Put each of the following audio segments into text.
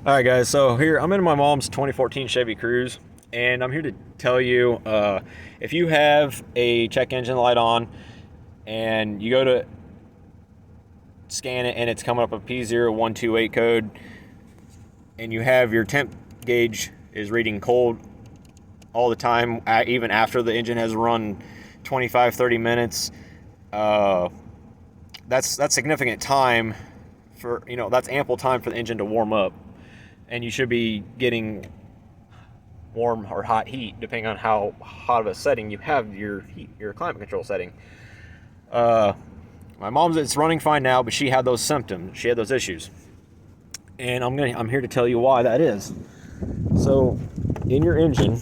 All right, guys. So here I'm in my mom's 2014 Chevy Cruze, and I'm here to tell you if you have a check engine light on and you go to scan it and it's coming up a p0128 code, and you have your temp gauge is reading cold all the time, even after the engine has run 25-30 minutes. That's significant time for, that's ample time for the engine to warm up, and you should be getting warm or hot heat depending on how hot of a setting you have your climate control setting. My mom's, it's running fine now, but she had those symptoms, she had those issues, and I'm here to tell you why that is. So in your engine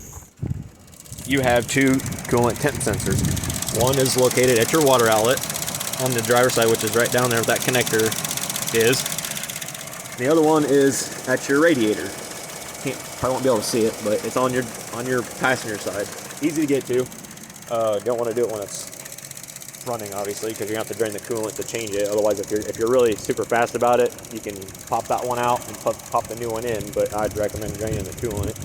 you have two coolant temp sensors. One is located at your water outlet on the driver's side, which is right down there where that connector is. The other one is at your radiator. Probably won't be able to see it, but it's on your passenger side. Easy to get to. Don't want to do it when it's running, obviously, because you're gonna have to drain the coolant to change it. Otherwise, if you're really super fast about it, you can pop that one out and pop the new one in. But I'd recommend draining the coolant.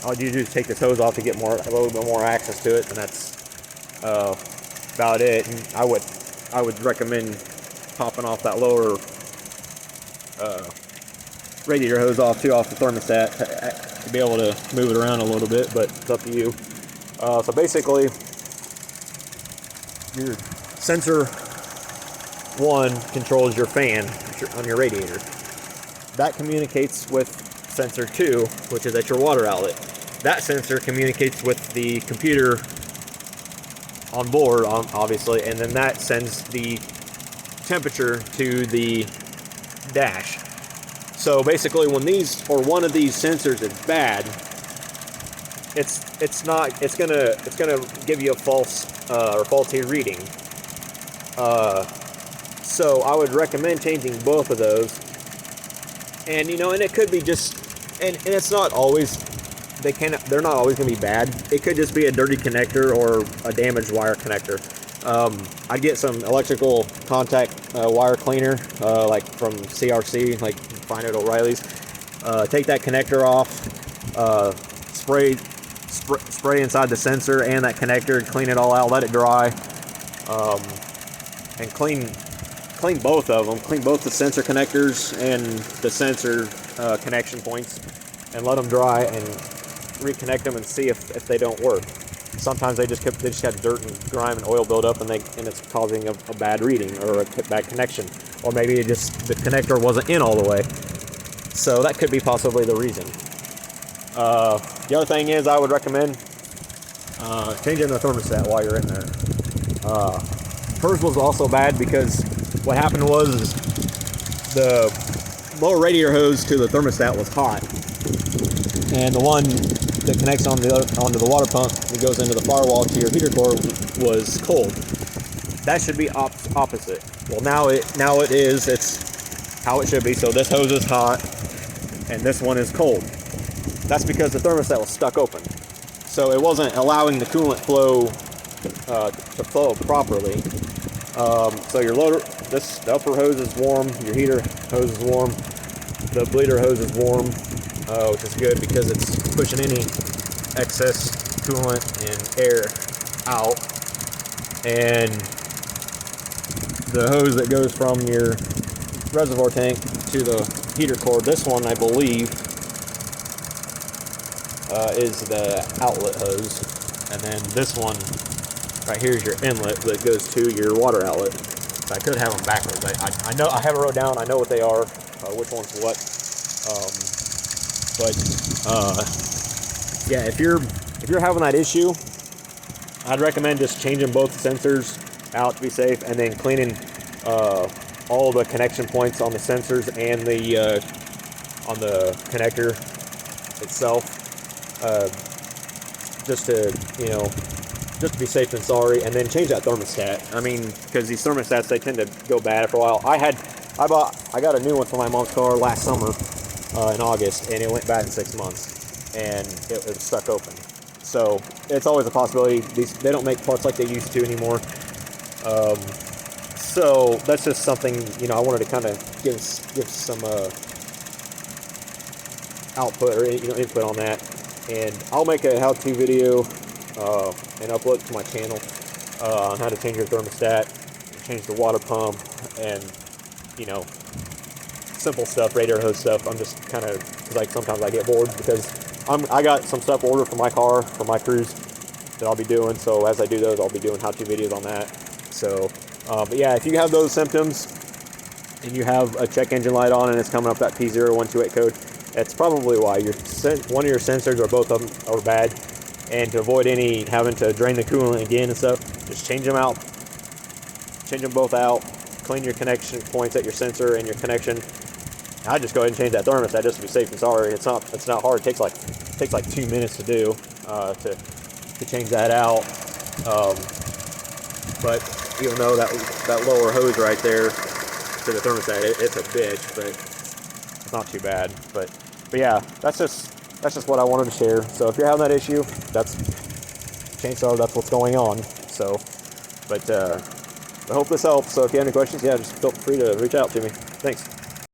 All you do is take this hose off to get a little bit more access to it, and that's about it. And I would recommend popping off that lower radiator hose off the thermostat to be able to move it around a little bit, but it's up to you. So basically, your sensor 1 controls your fan on your radiator. That communicates with sensor 2, which is at your water outlet. That sensor communicates with the computer on board, obviously, and then that sends the temperature to the dash. So basically, when one of these sensors is bad, it's gonna give you a false or faulty reading. So I would recommend changing both of those. And and it could be just, and it's not always, they're not always gonna be bad. It could just be a dirty connector or a damaged wire connector. I'd get some electrical contact wire cleaner, like from CRC, like find it at O'Reilly's. Take that connector off, spray inside the sensor and that connector, clean it all out, let it dry, and clean both of them. Clean both the sensor connectors and the sensor connection points, and let them dry, and reconnect them and see if they don't work. Sometimes they just got dirt and grime and oil buildup, and it's causing a bad reading or a bad connection, or maybe the connector wasn't in all the way. So that could be possibly the reason. The other thing is, I would recommend changing the thermostat while you're in there. Hers was also bad because what happened was the lower radiator hose to the thermostat was hot, and the one that connects onto the water pump that goes into the firewall to your heater core was cold. That should be opposite. Well, now it is. It's how it should be. So this hose is hot, and this one is cold. That's because the thermostat was stuck open, so it wasn't allowing the coolant flow to flow properly. So the upper hose is warm, your heater hose is warm, the bleeder hose is warm, which is good because it's pushing any excess coolant and air out. And the hose that goes from your reservoir tank to the heater core, this one I believe is the outlet hose, and then this one right here is your inlet that goes to your water outlet. So I could have them backwards. I know I have it wrote down. I know what they are, which one's what. Yeah, if you're having that issue, I'd recommend just changing both sensors out to be safe, and then cleaning all the connection points on the sensors and on the connector itself, just to be safe than sorry. And then change that thermostat. I mean, because these thermostats, they tend to go bad after a while. I got a new one for my mom's car last summer in August, and it went bad in 6 months, and it was stuck open. So it's always a possibility. They don't make parts like they used to anymore. So that's just something, you know, I wanted to kind of give some output or, you know, input on that. And I'll make a how-to video and upload it to my channel on how to change your thermostat, change the water pump, and, you know, simple stuff, radiator hose stuff. I'm just kind of, because like sometimes I get bored because I got some stuff ordered for my car, for my Cruze, that I'll be doing. So as I do those, I'll be doing how-to videos on that. So, but yeah, if you have those symptoms and you have a check engine light on and it's coming up that p0128 code, that's probably why one of your sensors or both of them are bad. And to avoid any having to drain the coolant again and stuff, just change them out. Change them both out. Clean your connection points at your sensor and your connection. I just go ahead and change that thermostat just to be safe and sorry. It's not hard. It takes like 2 minutes to do to change that out. But even though that lower hose right there to the thermostat, it's a bitch, but it's not too bad. But yeah, that's just what I wanted to share. So if you're having that issue, chances are that's what's going on. So, but I hope this helps. So if you have any questions, yeah, just feel free to reach out to me. Thanks.